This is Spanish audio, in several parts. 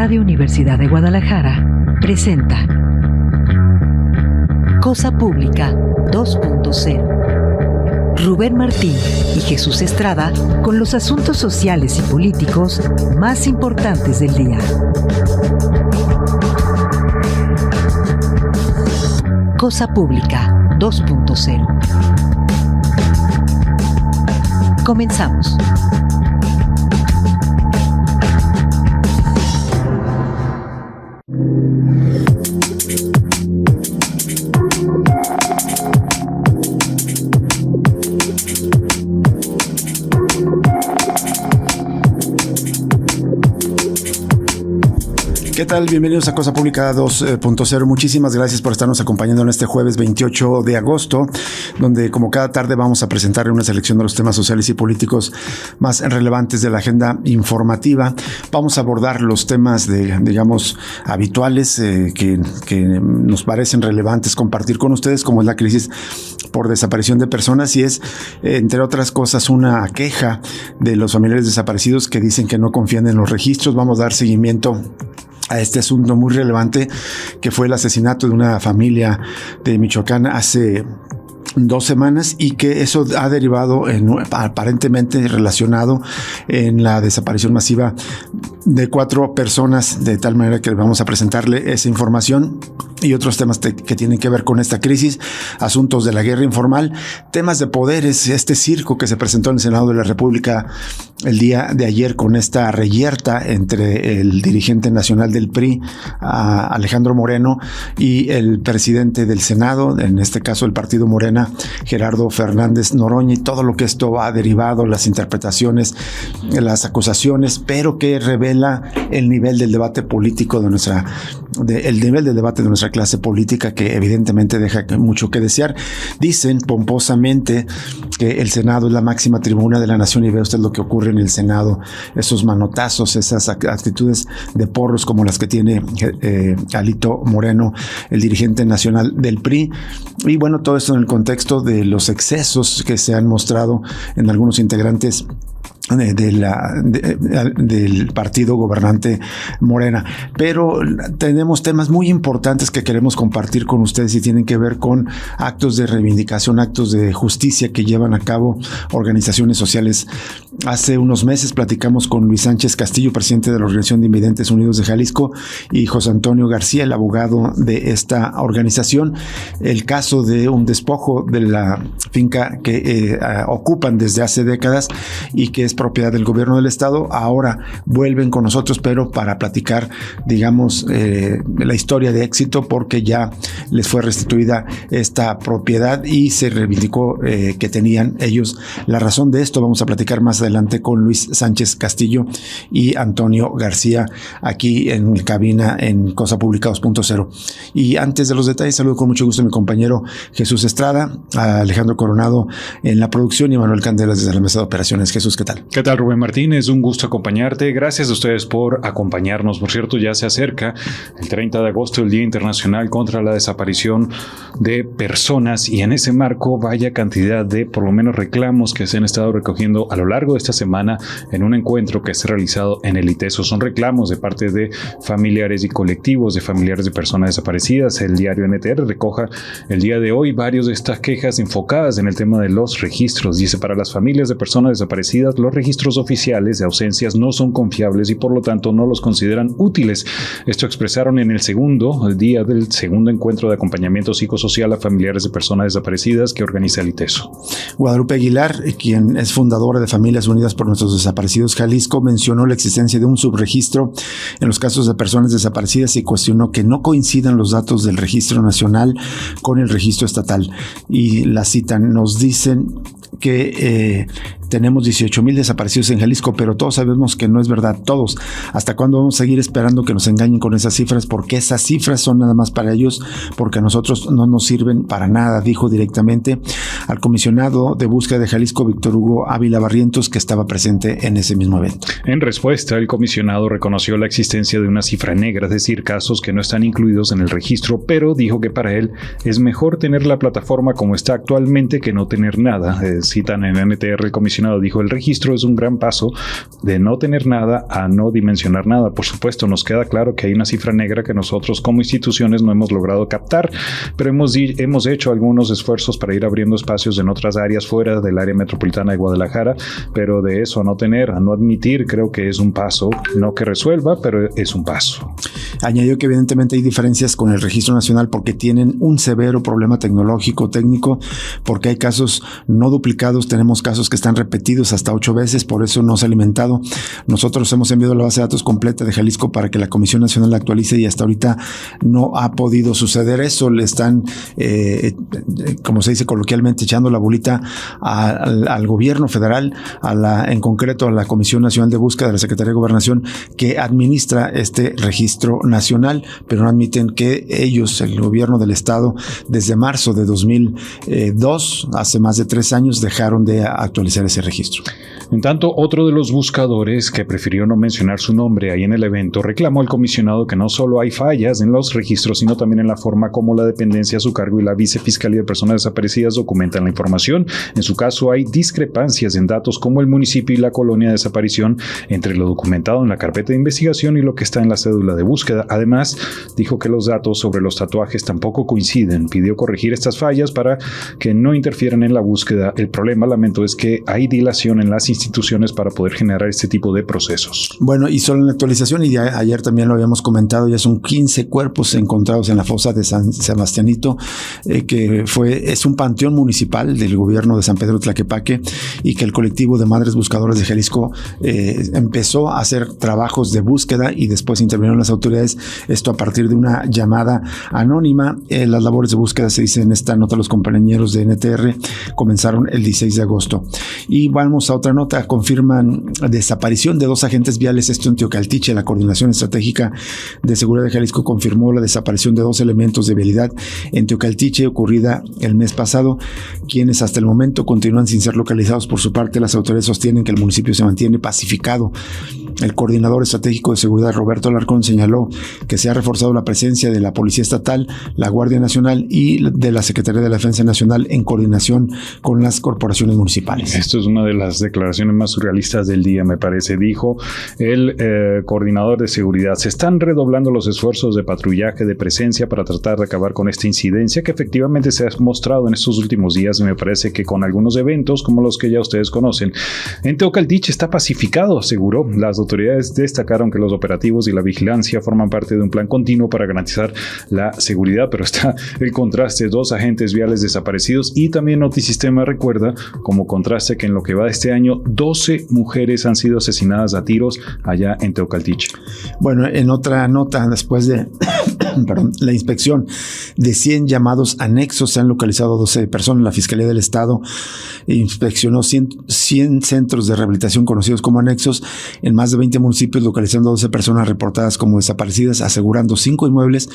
Radio Universidad de Guadalajara presenta Cosa Pública 2.0. Rubén Martín y Jesús Estrada con los asuntos sociales y políticos más importantes del día. Cosa Pública 2.0. Comenzamos. ¿Qué tal? Bienvenidos a Cosa Pública 2.0. Muchísimas gracias por estarnos acompañando en este jueves 28 de agosto, donde como cada tarde vamos a presentarle una selección de los temas sociales y políticos más relevantes de la agenda informativa. Vamos a abordar los temas habituales que nos parecen relevantes compartir con ustedes, como es la crisis por desaparición de personas y es, entre otras cosas, una queja de los familiares desaparecidos que dicen que no confían en los registros. Vamos a dar seguimiento a este asunto muy relevante que fue el asesinato de una familia de Michoacán hace 2 semanas y que eso ha derivado aparentemente relacionado en la desaparición masiva de 4 personas, de tal manera que vamos a presentarle esa información y otros temas que tienen que ver con esta crisis, asuntos de la guerra informal, temas de poderes, este circo que se presentó en el Senado de la República el día de ayer con esta reyerta entre el dirigente nacional del PRI, Alejandro Moreno, y el presidente del Senado, en este caso el partido Morena, Gerardo Fernández Noroña, y todo lo que esto ha derivado, las interpretaciones, las acusaciones, pero que revela el nivel del debate político de nuestra clase política, que evidentemente deja mucho que desear. Dicen pomposamente que el Senado es la máxima tribuna de la nación y ve usted lo que ocurre en el Senado, esos manotazos, esas actitudes de porros como las que tiene Alito Moreno, el dirigente nacional del PRI. Y bueno, todo esto en el contexto de los excesos que se han mostrado en algunos integrantes del partido gobernante Morena. Pero tenemos temas muy importantes que queremos compartir con ustedes y tienen que ver con actos de reivindicación, actos de justicia que llevan a cabo organizaciones sociales. Hace unos meses platicamos con Luis Sánchez Castillo, presidente de la Organización de Invidentes Unidos de Jalisco, y José Antonio García, el abogado de esta organización, el caso de un despojo de la finca que ocupan desde hace décadas y que es propiedad del gobierno del estado. Ahora vuelven con nosotros, pero para platicar, la historia de éxito, porque ya les fue restituida esta propiedad y se reivindicó que tenían ellos la razón de esto. Vamos a platicar más adelante con Luis Sánchez Castillo y Antonio García aquí en cabina en Cosa Pública 2.0. Y antes de los detalles, saludo con mucho gusto a mi compañero Jesús Estrada, a Alejandro Coronado en la producción y Manuel Candelas desde la mesa de operaciones. Jesús, ¿qué tal? ¿Qué tal, Rubén Martín? Es un gusto acompañarte. Gracias a ustedes por acompañarnos. Por cierto, ya se acerca el 30 de agosto, el Día Internacional contra la Desaparición de Personas, y en ese marco vaya cantidad de, por lo menos, reclamos que se han estado recogiendo a lo largo de esta semana en un encuentro que se ha realizado en el ITESO. Son reclamos de parte de familiares y colectivos de familiares de personas desaparecidas. El diario NTR recoja el día de hoy varios de estas quejas enfocadas en el tema de los registros. Dice: para las familias de personas desaparecidas, los registros oficiales de ausencias no son confiables y por lo tanto no los consideran útiles. Esto expresaron en el día del segundo encuentro de acompañamiento psicosocial a familiares de personas desaparecidas que organiza el ITESO. Guadalupe Aguilar, quien es fundadora de Familias Unidas por Nuestros Desaparecidos Jalisco, mencionó la existencia de un subregistro en los casos de personas desaparecidas y cuestionó que no coincidan los datos del registro nacional con el registro estatal. Y la citan: nos dicen que tenemos 18,000 desaparecidos en Jalisco, pero todos sabemos que no es verdad. Todos. ¿Hasta cuándo vamos a seguir esperando que nos engañen con esas cifras? Porque esas cifras son nada más para ellos, porque a nosotros no nos sirven para nada, dijo directamente al comisionado de búsqueda de Jalisco, Víctor Hugo Ávila Barrientos, que estaba presente en ese mismo evento. En respuesta, el comisionado reconoció la existencia de una cifra negra, es decir, casos que no están incluidos en el registro, pero dijo que para él es mejor tener la plataforma como está actualmente que no tener nada. Citan en NTR el comisionado comisionado dijo: el registro es un gran paso de no tener nada a no dimensionar nada. Por supuesto, nos queda claro que hay una cifra negra que nosotros como instituciones no hemos logrado captar, pero hemos hecho algunos esfuerzos para ir abriendo espacios en otras áreas fuera del área metropolitana de Guadalajara, pero de eso a no admitir, creo que es un paso, no que resuelva, pero es un paso. Añadió que evidentemente hay diferencias con el Registro Nacional porque tienen un severo problema tecnológico, técnico, porque hay casos no duplicados, tenemos casos que están repetidos hasta 8 veces, por eso no se ha alimentado. Nosotros hemos enviado la base de datos completa de Jalisco para que la Comisión Nacional la actualice y hasta ahorita no ha podido suceder eso. Le están, como se dice coloquialmente, echando la bolita al gobierno federal, en concreto a la Comisión Nacional de Búsqueda de la Secretaría de Gobernación, que administra este registro nacional, pero no admiten que ellos, el gobierno del estado, desde marzo de 2002, hace más de 3 años, dejaron de actualizar ese registro. En tanto, otro de los buscadores, que prefirió no mencionar su nombre ahí en el evento, reclamó al comisionado que no solo hay fallas en los registros, sino también en la forma como la dependencia a su cargo y la Vicefiscalía de Personas Desaparecidas documentan la información. En su caso, hay discrepancias en datos como el municipio y la colonia de desaparición entre lo documentado en la carpeta de investigación y lo que está en la cédula de búsqueda. Además, dijo que los datos sobre los tatuajes tampoco coinciden. Pidió corregir estas fallas para que no interfieran en la búsqueda. El problema, lamento, es que hay dilación en las instituciones para poder generar este tipo de procesos. Bueno, y solo en la actualización, y ayer también lo habíamos comentado, ya son 15 cuerpos encontrados en la fosa de San Sebastianito, que es un panteón municipal del gobierno de San Pedro Tlaquepaque, y que el colectivo de Madres Buscadoras de Jalisco empezó a hacer trabajos de búsqueda y después intervinieron las autoridades, esto a partir de una llamada anónima. Las labores de búsqueda, se dice en esta nota, los compañeros de NTR comenzaron el 16 de agosto. Y vamos a otra nota. Confirman desaparición de 2 agentes viales, esto en Teocaltiche. La Coordinación Estratégica de Seguridad de Jalisco confirmó la desaparición de 2 elementos de vialidad en Teocaltiche ocurrida el mes pasado, quienes hasta el momento continúan sin ser localizados. Por su parte, las autoridades sostienen que el municipio se mantiene pacificado. El coordinador estratégico de seguridad, Roberto Alarcón, señaló que se ha reforzado la presencia de la Policía Estatal, la Guardia Nacional y de la Secretaría de la Defensa Nacional en coordinación con las corporaciones municipales. Esto es una de las declaraciones más surrealistas del día, me parece. Dijo el coordinador de seguridad: se están redoblando los esfuerzos de patrullaje, de presencia para tratar de acabar con esta incidencia que efectivamente se ha mostrado en estos últimos días, y me parece que con algunos eventos como los que ya ustedes conocen. En Teocaltiche está pacificado, aseguró. Las autoridades destacaron que los operativos y la vigilancia forman parte de un plan continuo para garantizar la seguridad, pero está el contraste: 2 agentes viales desaparecidos, y también Notisistema recuerda como contraste que en lo que va de este año 12 mujeres han sido asesinadas a tiros allá en Teocaltiche. Bueno, en otra nota, después de la inspección de 100 llamados anexos, se han localizado 12 personas. La Fiscalía del Estado inspeccionó 100 centros de rehabilitación conocidos como anexos en más de 20 municipios, localizando 12 personas reportadas como desaparecidas, asegurando 5 inmuebles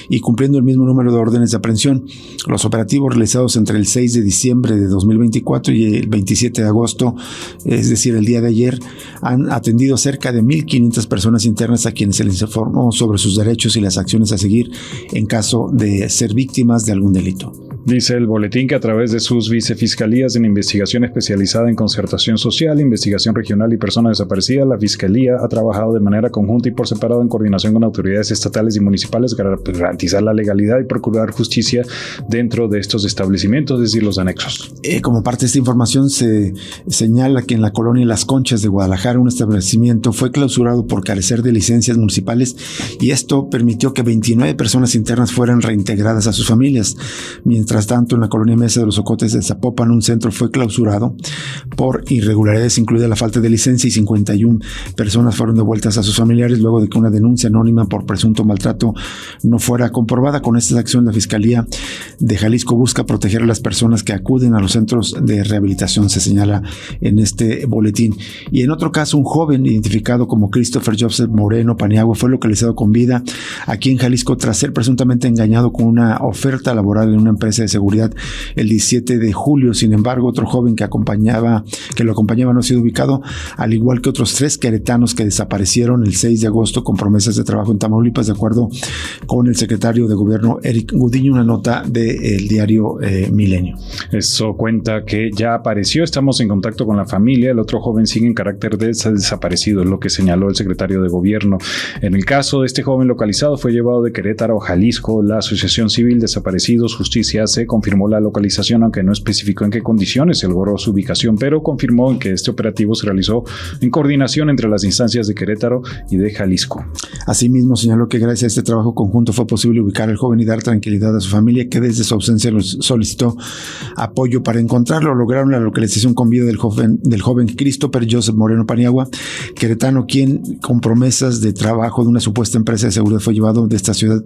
y cumpliendo el mismo número de órdenes de aprehensión. Los operativos realizados entre el 6 de diciembre de 2024 y el 27 de agosto, es decir, el día de ayer, han atendido cerca de 1,500 personas internas a quienes se les informó sobre sus derechos y las acciones a seguir en caso de ser víctimas de algún delito. Dice el boletín que a través de sus vicefiscalías en investigación especializada en concertación social, investigación regional y personas desaparecidas, la Fiscalía ha trabajado de manera conjunta y por separado en coordinación con autoridades estatales y municipales para garantizar la legalidad y procurar justicia dentro de estos establecimientos, es decir, los anexos. Como parte de esta información se señala que en la colonia Las Conchas de Guadalajara un establecimiento fue clausurado por carecer de licencias municipales, y esto permitió que 29 personas internas fueran reintegradas a sus familias. Mientras tanto, en la colonia Mesa de los Ocotes de Zapopan, un centro fue clausurado por irregularidades, incluida la falta de licencia, y 51 personas fueron devueltas a sus familiares luego de que una denuncia anónima por presunto maltrato no fuera comprobada. Con esta acción, la Fiscalía de Jalisco busca proteger a las personas que acuden a los centros de rehabilitación, se señala en este boletín. Y en otro caso, un joven identificado como Christopher Joseph Moreno Paniagua fue localizado con vida aquí en Jalisco tras ser presuntamente engañado con una oferta laboral en una empresa de seguridad el 17 de julio. Sin embargo, otro joven que lo acompañaba no ha sido ubicado, al igual que otros 3 queretanos que desaparecieron el 6 de agosto con promesas de trabajo en Tamaulipas, de acuerdo con el secretario de Gobierno, Eric Gudiño, una nota del diario Milenio. Eso cuenta que ya apareció, estamos en contacto con la familia, el otro joven sigue en carácter de desaparecido, es lo que señaló el secretario de Gobierno. En el caso de este joven localizado, fue llevado de Querétaro a Jalisco. La Asociación Civil Desaparecidos Justicia se confirmó la localización, aunque no especificó en qué condiciones se logró su ubicación, pero confirmó que este operativo se realizó en coordinación entre las instancias de Querétaro y de Jalisco. Asimismo, señaló que gracias a este trabajo conjunto fue posible ubicar al joven y dar tranquilidad a su familia, que desde su ausencia solicitó apoyo para encontrarlo. Lograron la localización con vida del joven Christopher Joseph Moreno Paniagua, queretano, quien con promesas de trabajo de una supuesta empresa de seguridad fue llevado de esta ciudad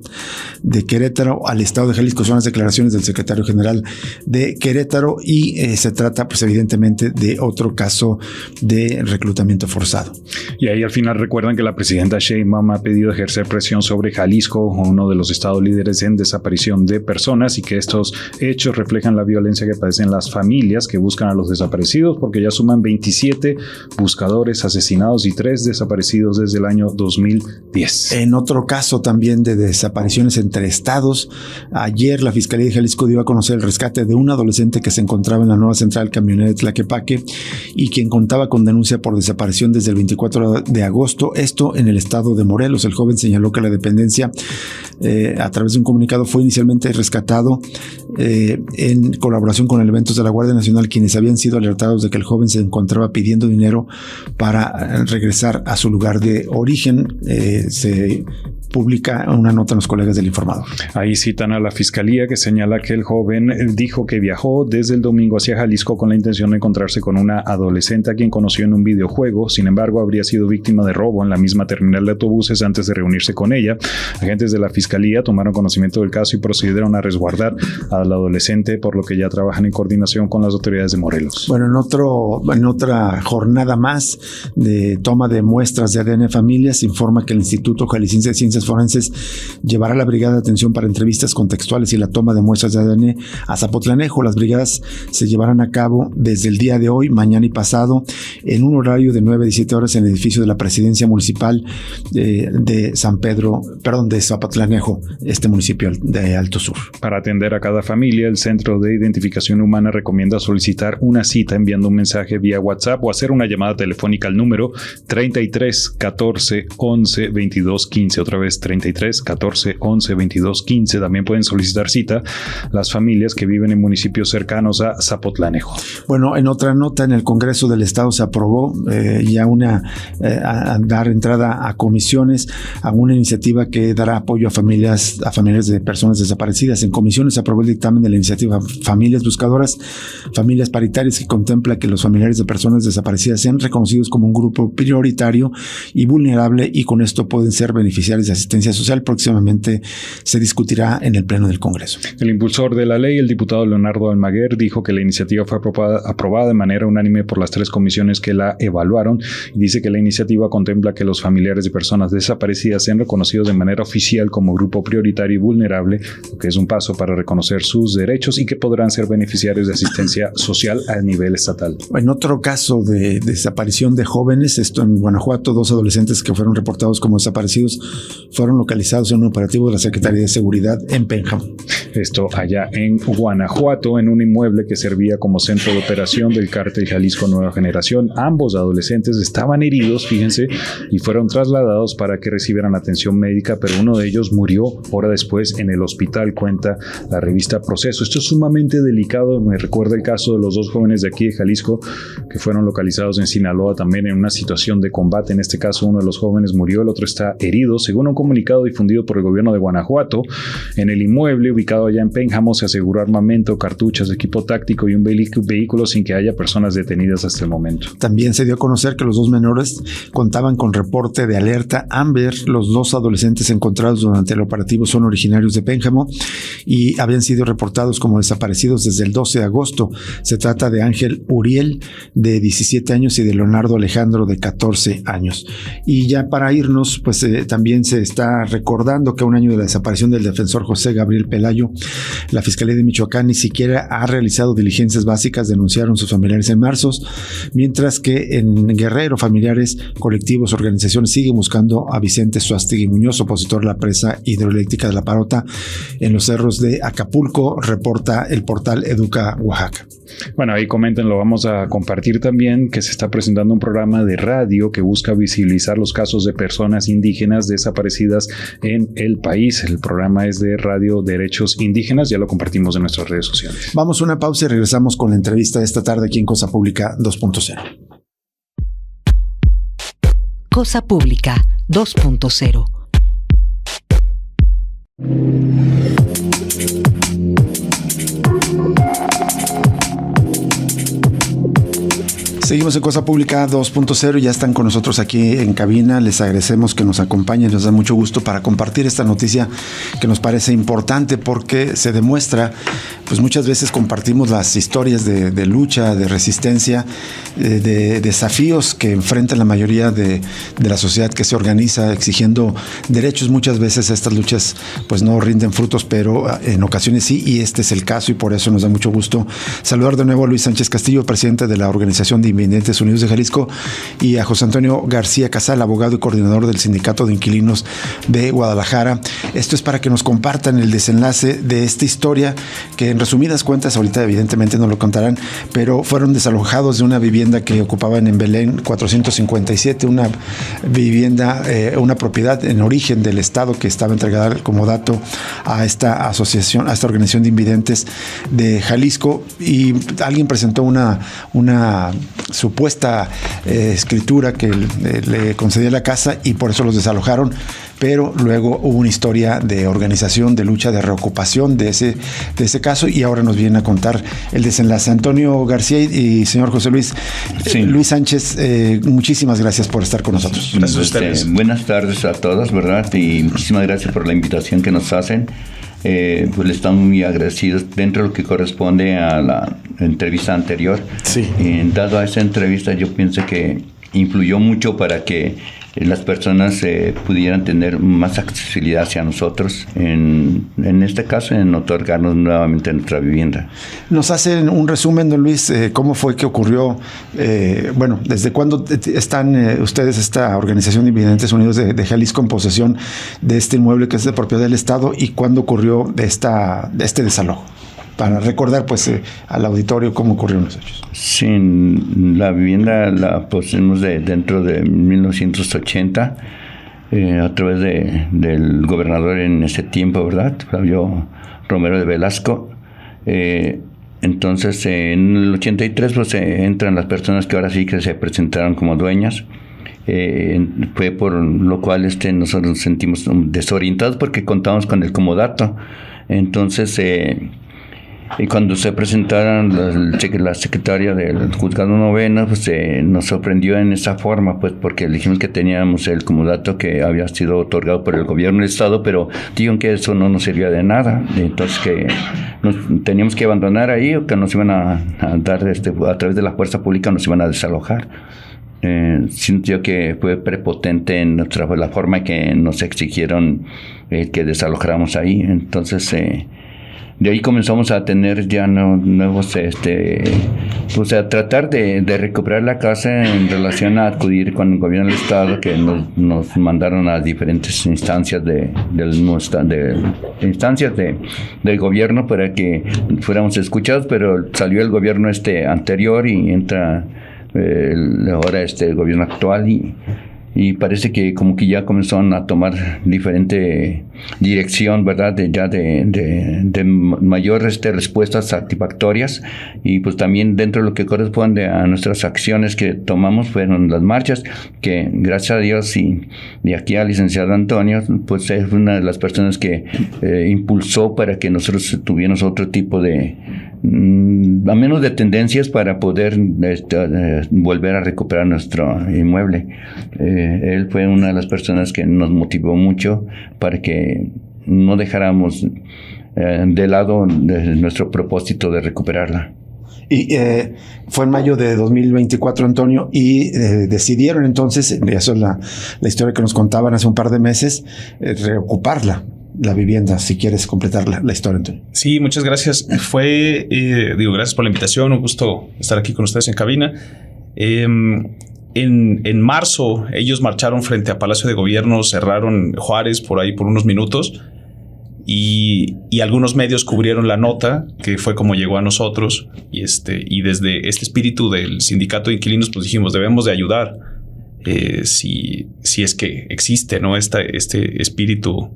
de Querétaro al estado de Jalisco. Son las declaraciones del secretario general de Querétaro y se trata pues evidentemente de otro caso de reclutamiento forzado. Y ahí al final recuerdan que la presidenta Sheinbaum ha pedido ejercer presión sobre Jalisco, uno de los estados líderes en desaparición de personas, y que estos hechos reflejan la violencia que padecen las familias que buscan a los desaparecidos, porque ya suman 27 buscadores asesinados y 3 desaparecidos desde el año 2010. En otro caso también de desapariciones entre estados, ayer la Fiscalía de Jalisco dio a conocer el rescate de un adolescente que se encontraba en la nueva central camionera de Tlaquepaque y quien contaba con denuncia por desaparición desde el 24 de agosto, esto en el estado de Morelos. El joven señaló que la dependencia, a través de un comunicado, fue inicialmente rescatado en colaboración con elementos de la Guardia Nacional, quienes habían sido alertados de que el joven se encontraba pidiendo dinero para regresar a su lugar de origen. Se publica una nota en los colegas del Informador. Ahí citan a la fiscalía, que señala que el joven dijo que viajó desde el domingo hacia Jalisco con la intención de encontrarse con una adolescente a quien conoció en un videojuego. Sin embargo, habría sido víctima de robo en la misma terminal de autobuses antes de reunirse con ella. Agentes de la fiscalía tomaron conocimiento del caso y procedieron a resguardar al adolescente, por lo que ya trabajan en coordinación con las autoridades de Morelos. Bueno, en otra jornada más de toma de muestras de ADN familias, se informa que el Instituto Jalisciense de Ciencias Forenses llevará la brigada de atención para entrevistas contextuales y la toma de muestras de ADN a Zapotlanejo. Las brigadas se llevarán a cabo desde el día de hoy, mañana y pasado, en un horario de 9 a 17 horas en el edificio de la Presidencia Municipal de Zapotlanejo, este municipio de Alto Sur. Para atender a cada familia, el Centro de Identificación Humana recomienda solicitar una cita enviando un mensaje vía WhatsApp o hacer una llamada telefónica al número 33 14 11 22 15. Otra vez 33 14 11 22 15. También pueden solicitar cita las familias que viven en municipios cercanos a Zapotlanejo. Bueno, en otra nota, en el Congreso del Estado se aprobó ya a dar entrada a comisiones a una iniciativa que dará apoyo a familias de personas desaparecidas. En comisiones se aprobó el dictamen de la iniciativa Familias Buscadoras, Familias Paritarias, que contempla que los familiares de personas desaparecidas sean reconocidos como un grupo prioritario y vulnerable, y con esto pueden ser beneficiarios de asistencia social. Próximamente se discutirá en el Pleno del Congreso. El impulsor de la ley, el diputado Leonardo Almaguer, dijo que la iniciativa fue aprobada de manera unánime por las 3 comisiones que la evaluaron, y dice que la iniciativa contempla que los familiares de personas desaparecidas sean reconocidos de manera oficial como grupo prioritario y vulnerable, lo que es un paso para reconocer sus derechos, y que podrán ser beneficiarios de asistencia social a nivel estatal. En otro caso de desaparición de jóvenes, esto en Guanajuato, 2 adolescentes que fueron reportados como desaparecidos fueron localizados en un operativo de la Secretaría de Seguridad en Pénjamo. Esto allá en Guanajuato, en un inmueble que servía como centro de operación del cártel Jalisco Nueva Generación. Ambos adolescentes estaban heridos, fíjense, y fueron trasladados para que recibieran atención médica, pero uno de ellos murió hora después en el hospital, cuenta la revista Proceso. Esto es sumamente delicado. Me recuerda el caso de los 2 jóvenes de aquí de Jalisco que fueron localizados en Sinaloa también en una situación de combate. En este caso, uno de los jóvenes murió, el otro está herido. Según un comunicado difundido por el gobierno de Guanajuato, en el inmueble ubicado allá en Pénjamo se aseguró armamento, cartuchos, equipo táctico y un vehículo sin que haya personas detenidas hasta el momento. También se dio a conocer que los 2 menores contaban con reporte de alerta Amber. Los 2 adolescentes encontrados durante el operativo son originarios de Pénjamo y habían sido reportados como desaparecidos desde el 12 de agosto. Se trata de Ángel Uriel, de 17 años, y de Leonardo Alejandro, de 14 años. Y ya para irnos, pues también se está recordando que a un año de la desaparición del defensor José Gabriel Pelayo, la Fiscalía de Michoacán ni siquiera ha realizado diligencias básicas, denunciaron sus familiares en marzo, mientras que en Guerrero, familiares, colectivos, organizaciones siguen buscando a Vicente Suástegui Muñoz, opositor a la presa hidroeléctrica de La Parota en los cerros de Acapulco, reporta el portal Educa Oaxaca. Bueno, ahí comenten, lo vamos a compartir también, que se está presentando un programa de radio que busca visibilizar los casos de personas indígenas desaparecidas en el país. El programa es de Radio Derechos Indígenas, ya lo compartimos en nuestras redes sociales. Vamos a una pausa y regresamos con la entrevista de esta tarde aquí en Cosa Pública 2.0. Cosa Pública 2.0. Seguimos en Cosa Pública 2.0, ya están con nosotros aquí en cabina, les agradecemos que nos acompañen, nos da mucho gusto para compartir esta noticia que nos parece importante porque se demuestra, pues muchas veces compartimos las historias de lucha, de resistencia, de desafíos que enfrentan la mayoría de la sociedad que se organiza exigiendo derechos. Muchas veces estas luchas pues no rinden frutos, pero en ocasiones sí, y este es el caso, y por eso nos da mucho gusto saludar de nuevo a Luis Sánchez Castillo, presidente de la Organización de Invidentes Unidos de Jalisco, y a José Antonio García Casal, abogado y coordinador del Sindicato de Inquilinos de Guadalajara. Esto es para que nos compartan el desenlace de esta historia, que en resumidas cuentas, ahorita evidentemente no lo contarán, pero fueron desalojados de una vivienda que ocupaban en Belén 457, una vivienda, una propiedad en origen del Estado que estaba entregada como dato a esta asociación, a esta Organización de Invidentes de Jalisco, y alguien presentó una supuesta escritura que le concedía la casa y por eso los desalojaron, pero luego hubo una historia de organización, de lucha, de reocupación de ese caso, y ahora nos vienen a contar el desenlace. Antonio García y señor José Luis, sí. Luis Sánchez, muchísimas gracias por estar con nosotros. Gracias a ustedes. Buenas tardes a todos, ¿verdad? Y muchísimas gracias por la invitación que nos hacen. Pues le estamos muy agradecidos dentro de lo que corresponde a la entrevista anterior. Sí. Dado a esa entrevista, yo pienso que influyó mucho para que las personas pudieran tener más accesibilidad hacia nosotros, en este caso, en otorgarnos nuevamente nuestra vivienda. Nos hacen un resumen, don Luis, cómo fue que ocurrió, desde cuándo están ustedes, esta Organización de Invidentes Unidos de Jalisco, en posesión de este inmueble que es de propiedad del Estado, y cuándo ocurrió este desalojo, para recordar pues al auditorio cómo ocurrieron los hechos. Sí, la vivienda la poseemos dentro de 1980 a través del gobernador en ese tiempo, ¿verdad? Flavio Romero de Velasco. Entonces en el 83 pues entran las personas que ahora sí que se presentaron como dueñas. Fue por lo cual nosotros nos sentimos desorientados porque contamos con el comodato. Entonces y cuando se presentaron la secretaria del juzgado noveno, pues nos sorprendió en esa forma, pues porque le dijimos que teníamos el comodato que había sido otorgado por el gobierno del Estado, pero dijeron que eso no nos servía de nada, entonces que nos teníamos que abandonar ahí, o que nos iban a dar a través de la fuerza pública nos iban a desalojar. Siento yo que fue prepotente en la forma que nos exigieron que desalojáramos ahí. Entonces de ahí comenzamos a tener ya nuevos, pues a tratar de recuperar la casa en relación a acudir con el gobierno del Estado, que nos mandaron a diferentes instancias del gobierno para que fuéramos escuchados, pero salió el gobierno anterior y entra ahora el gobierno actual, y parece que como que ya comenzaron a tomar diferente dirección, ¿verdad? De mayor respuestas satisfactorias, y pues también dentro de lo que corresponde a nuestras acciones que tomamos fueron las marchas, que gracias a Dios y aquí al licenciado Antonio, pues es una de las personas que impulsó para que nosotros tuviéramos otro tipo de a menos de tendencias para poder volver a recuperar nuestro inmueble. Él fue una de las personas que nos motivó mucho para que no dejáramos de lado de nuestro propósito de recuperarla. Y fue en mayo de 2024, Antonio, y decidieron entonces, eso es la historia que nos contaban hace un par de meses, reocuparla, la vivienda. Si quieres completar la historia, Antonio. Sí, muchas gracias. Gracias por la invitación, un gusto estar aquí con ustedes en cabina. En marzo ellos marcharon frente a Palacio de Gobierno, cerraron Juárez por ahí por unos minutos. Y algunos medios cubrieron la nota, que fue como llegó a nosotros. Y desde este espíritu del sindicato de inquilinos, pues dijimos, debemos de ayudar. Si es que existe, ¿no? Este espíritu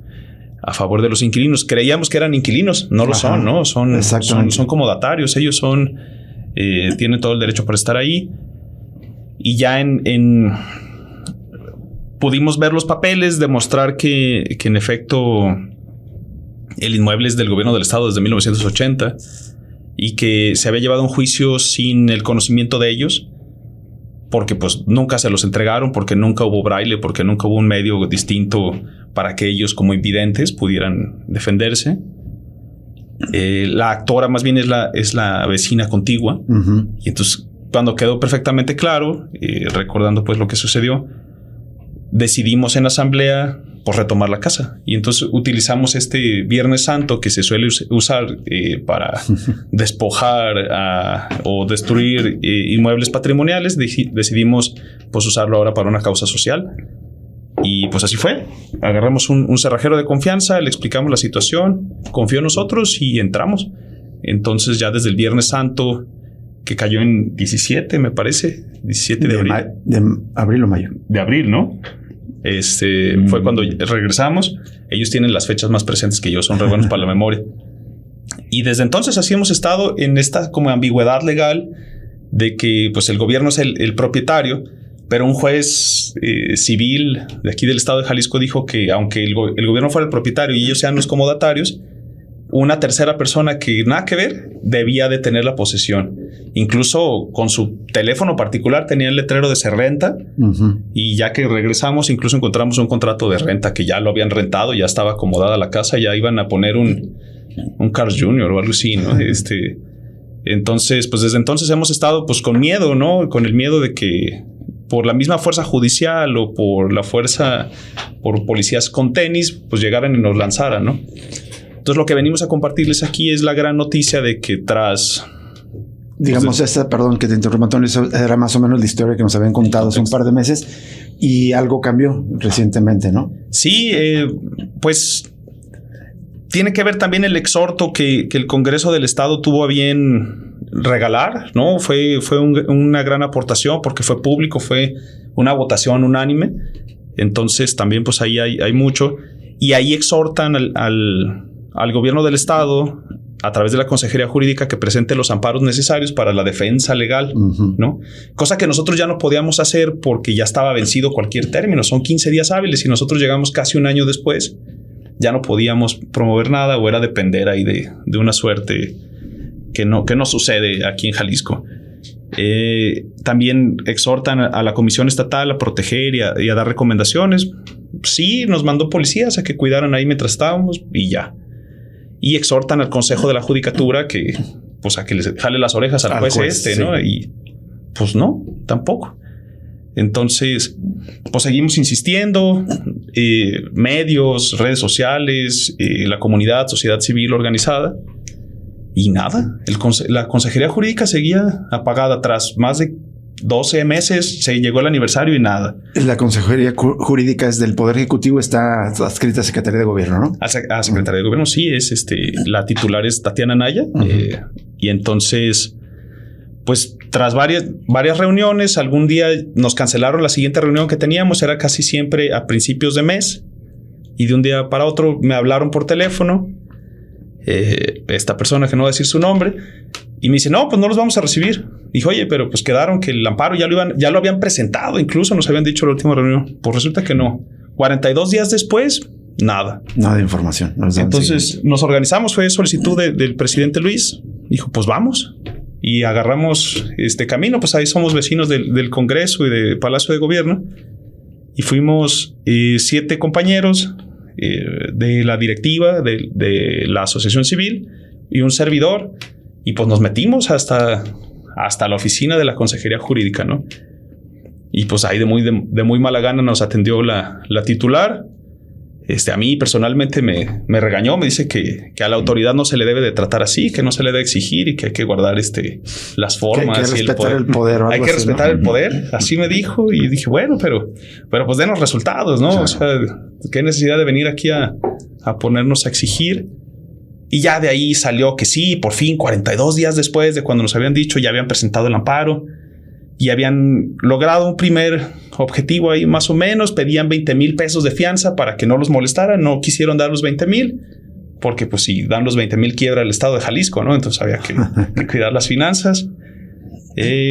a favor de los inquilinos. Creíamos que eran inquilinos, no lo son, ¿no? Son comodatarios. Ellos tienen todo el derecho para estar ahí. Y ya pudimos ver los papeles, demostrar que en efecto el inmueble es del gobierno del estado desde 1980 y que se había llevado un juicio sin el conocimiento de ellos, porque pues nunca se los entregaron, porque nunca hubo braille, porque nunca hubo un medio distinto para que ellos como invidentes pudieran defenderse. La actora más bien es la vecina contigua. Uh-huh. Y entonces cuando quedó perfectamente claro, recordando pues lo que sucedió, decidimos en asamblea pues retomar la casa. Y entonces utilizamos este Viernes Santo que se suele usar para despojar o destruir inmuebles patrimoniales. Decidimos pues usarlo ahora para una causa social. Y pues así fue. Agarramos un cerrajero de confianza, le explicamos la situación, confió en nosotros y entramos. Entonces ya desde el Viernes Santo, que cayó en 17, me parece, 17 de abril. De abril o mayo. De abril, ¿no? Fue cuando regresamos. Ellos tienen las fechas más presentes que yo, son re buenos para la memoria. Y desde entonces así hemos estado en esta como ambigüedad legal de que pues el gobierno es el propietario, pero un juez civil de aquí del estado de Jalisco dijo que aunque el gobierno fuera el propietario y ellos sean los comodatarios, una tercera persona que nada que ver debía de tener la posesión. Incluso con su teléfono particular tenía el letrero de se renta. Uh-huh. Y ya que regresamos, incluso encontramos un contrato de renta que ya lo habían rentado, ya estaba acomodada la casa, ya iban a poner un Carl's Jr. o algo así, ¿no? Entonces, pues desde entonces hemos estado pues con miedo, ¿no? Con el miedo de que por la misma fuerza judicial o por policías con tenis, pues llegaran y nos lanzaran, ¿no? Entonces lo que venimos a compartirles aquí es la gran noticia de que tras... Digamos, perdón que te interrumpa, Antonio, eso era más o menos la historia que nos habían contado hace un par de meses y algo cambió recientemente, ¿no? Sí, pues tiene que ver también el exhorto que el Congreso del Estado tuvo a bien regalar, ¿no? Fue una gran aportación porque fue público, fue una votación unánime. Entonces también pues ahí hay mucho y ahí exhortan al gobierno del estado a través de la Consejería Jurídica que presente los amparos necesarios para la defensa legal, uh-huh. ¿no? Cosa que nosotros ya no podíamos hacer porque ya estaba vencido cualquier término. Son 15 días hábiles y nosotros llegamos casi un año después. Ya no podíamos promover nada o era depender ahí de una suerte que no sucede aquí en Jalisco. También exhortan a la Comisión Estatal a proteger y a dar recomendaciones. Sí, nos mandó policías a que cuidaran ahí mientras estábamos y ya. Y exhortan al Consejo de la Judicatura que, pues, a que les jale las orejas al juez sí. ¿no? Y pues no, tampoco. Entonces, pues seguimos insistiendo, medios, redes sociales, la comunidad, sociedad civil organizada y nada. La Consejería Jurídica seguía apagada tras más de 12 meses, se llegó el aniversario y nada. La Consejería Jurídica es del Poder Ejecutivo, está adscrita a Secretaría de Gobierno, ¿no? A Secretaría de Gobierno, sí, es la titular es Tatiana Naya. Uh-huh. Y entonces, pues tras varias reuniones, algún día nos cancelaron la siguiente reunión que teníamos, era casi siempre a principios de mes. Y de un día para otro me hablaron por teléfono, esta persona que no voy a decir su nombre, y me dice, no, pues no los vamos a recibir. Dije, oye, pero pues quedaron que el amparo ya lo habían presentado, incluso nos habían dicho en la última reunión. Pues resulta que no. 42 días después, nada. Nada de información. Entonces nos organizamos, fue solicitud del presidente Luis. Dijo, pues vamos. Y agarramos este camino, pues ahí somos vecinos del Congreso y del Palacio de Gobierno. Y fuimos 7 compañeros, de la directiva de la asociación civil y un servidor, y pues nos metimos hasta la oficina de la Consejería Jurídica, ¿no? Y pues ahí de muy mala gana nos atendió la titular. A mí personalmente me regañó, me dice que a la autoridad no se le debe de tratar así, que no se le debe exigir y que hay que guardar las formas. Que hay que respetar el poder. Hay que respetar el poder, así me dijo, y dije, bueno, pero pues denos resultados, ¿no? Claro. O sea, qué necesidad de venir aquí a ponernos a exigir. Y ya de ahí salió que sí, por fin, 42 días después de cuando nos habían dicho, ya habían presentado el amparo y habían logrado un primer objetivo ahí más o menos. Pedían 20,000 pesos de fianza para que no los molestaran. No quisieron dar los 20,000 porque pues si dan los 20,000 quiebra el estado de Jalisco, ¿no? Entonces había que cuidar las finanzas.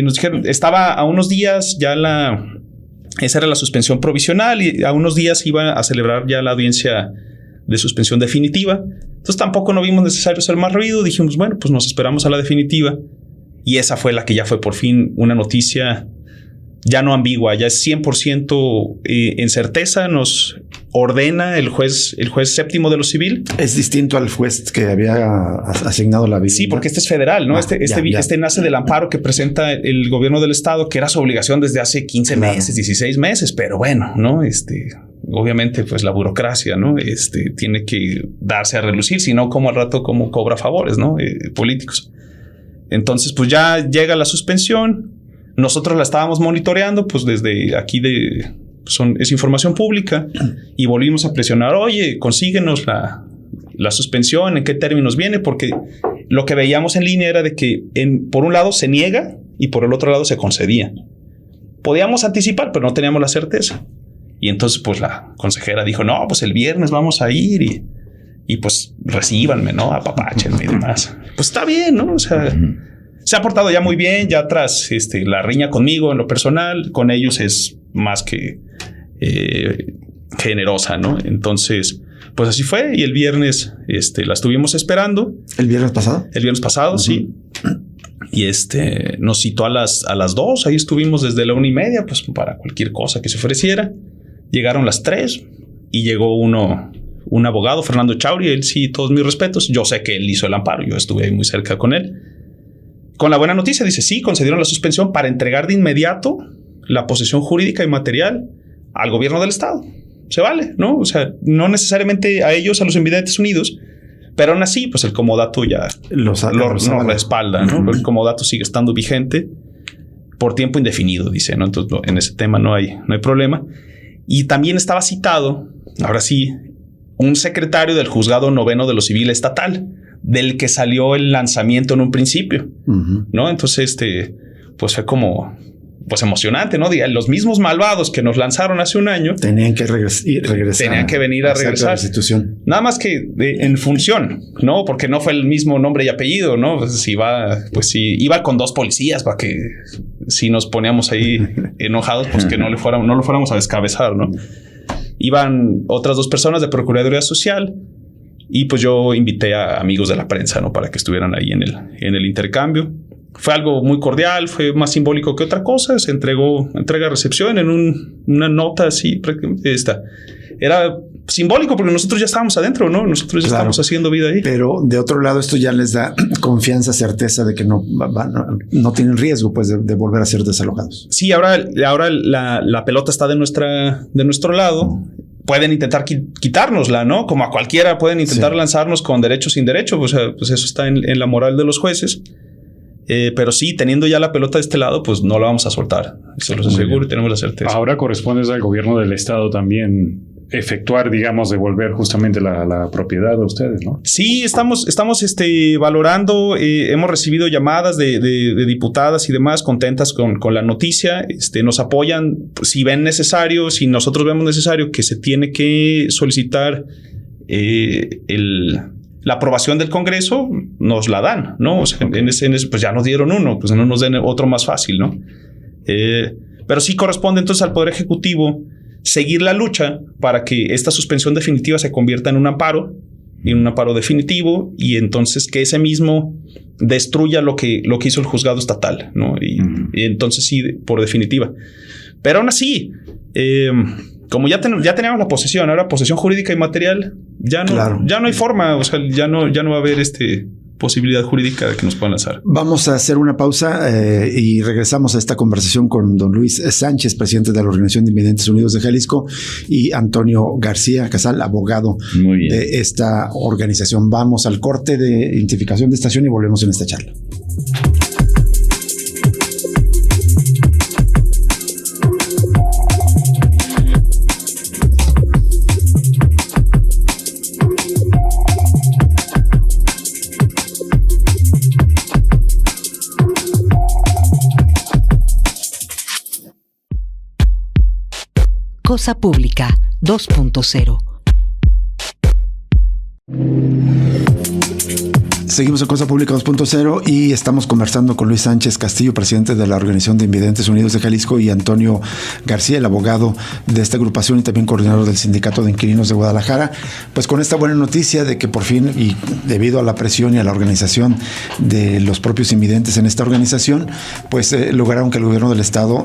Nos dijeron, estaba a unos días ya esa era la suspensión provisional y a unos días iba a celebrar ya la audiencia de suspensión definitiva. Entonces tampoco no vimos necesario hacer más ruido. Dijimos, bueno, pues nos esperamos a la definitiva. Y esa fue la que ya fue por fin una noticia ya no ambigua, ya es 100% en certeza. Nos ordena el juez séptimo de lo civil. Es distinto al juez que había asignado la vivienda. Sí, porque este es federal, ¿no? Este nace del amparo que presenta el gobierno del estado, que era su obligación desde hace 15 meses, 16 meses. Pero bueno, ¿no? Obviamente, pues la burocracia, ¿no? Tiene que darse a relucir, si no, como al rato, como cobra favores, ¿no? Políticos. Entonces, pues ya llega la suspensión. Nosotros la estábamos monitoreando, pues desde aquí es información pública, y volvimos a presionar, oye, consíguenos la suspensión, en qué términos viene, porque lo que veíamos en línea era de que por un lado se niega y por el otro lado se concedía. Podíamos anticipar, pero no teníamos la certeza. Y entonces, pues la consejera dijo, no, pues el viernes vamos a ir y pues recíbanme, ¿no? Apapáchenme y demás. Pues está bien, ¿no? O sea, se ha portado ya muy bien, ya tras la riña conmigo en lo personal, con ellos es más que generosa, ¿no? Entonces, pues así fue, y el viernes la estuvimos esperando. ¿El viernes pasado? El viernes pasado, sí. Y nos citó a las 2, ahí estuvimos desde la 1:30, pues para cualquier cosa que se ofreciera. Llegaron las 3 y llegó un abogado, Fernando Chauri. Él sí, todos mis respetos. Yo sé que él hizo el amparo, yo estuve ahí muy cerca con él. Con la buena noticia, dice, sí, concedieron la suspensión para entregar de inmediato la posesión jurídica y material al gobierno del estado. Se vale, ¿no? O sea, no necesariamente a ellos, a los invidentes unidos, pero aún así, pues el comodato ya lo respalda, ¿no? El comodato sigue estando vigente por tiempo indefinido, dice, ¿no? Entonces, en ese tema no hay problema. Y también estaba citado, ahora sí, un secretario del Juzgado Noveno de lo Civil Estatal, del que salió el lanzamiento en un principio, ¿no? Entonces, pues fue como, pues emocionante, ¿no? Los mismos malvados que nos lanzaron hace un año tenían que regresar. Tenían que venir a regresar. La restitución. Nada más que en función, ¿no? Porque no fue el mismo nombre y apellido, ¿no? Pues iba con 2 policías para que si nos poníamos ahí enojados, pues que no lo fuéramos a descabezar, ¿no? Iban otras 2 personas de Procuraduría Social. Y pues yo invité a amigos de la prensa, ¿no? Para que estuvieran ahí en el intercambio. Fue algo muy cordial, fue más simbólico que otra cosa. Se entrega-recepción en una nota así. Era simbólico porque nosotros ya estábamos adentro, ¿no? Nosotros ya estábamos haciendo vida ahí. Pero de otro lado, esto ya les da confianza, certeza de que no tienen riesgo, pues, de volver a ser desalojados. Sí, ahora la pelota está de nuestro lado. Pueden intentar quitárnosla, ¿no? Como a cualquiera pueden intentar lanzarnos con derecho sin derecho. O sea, pues eso está en la moral de los jueces. Pero sí, teniendo ya la pelota de este lado, pues no la vamos a soltar. Se los aseguro y tenemos la certeza. Ahora corresponde al gobierno del estado también efectuar, digamos, devolver justamente la propiedad a ustedes, ¿no? Sí, estamos valorando. Hemos recibido llamadas de diputadas y demás contentas con la noticia. Nos apoyan si ven necesario, si nosotros vemos necesario que se tiene que solicitar la aprobación del Congreso, nos la dan, ¿no? O sea, en ese, pues ya nos dieron uno, pues no nos den otro más fácil, ¿no? Pero sí corresponde entonces al Poder Ejecutivo seguir la lucha para que esta suspensión definitiva se convierta en un amparo definitivo, y entonces que ese mismo destruya lo que hizo el juzgado estatal, ¿no? Y entonces sí, por definitiva. Pero aún así, como ya teníamos la posesión, ahora posesión jurídica y material, ya no hay forma, o sea, ya no va a haber posibilidad jurídica de que nos puedan lanzar. Vamos a hacer una pausa y regresamos a esta conversación con don Luis Sánchez, presidente de la Organización de Invidentes Unidos de Jalisco, y Antonio García Casal, abogado de esta organización. Vamos al corte de identificación de estación y volvemos en esta charla. Cosa Pública 2.0. Seguimos en Cosa Pública 2.0 y estamos conversando con Luis Sánchez Castillo, presidente de la Organización de Invidentes Unidos de Jalisco, y Antonio García, el abogado de esta agrupación y también coordinador del Sindicato de Inquilinos de Guadalajara, pues con esta buena noticia de que por fin, y debido a la presión y a la organización de los propios invidentes en esta organización, pues lograron que el gobierno del estado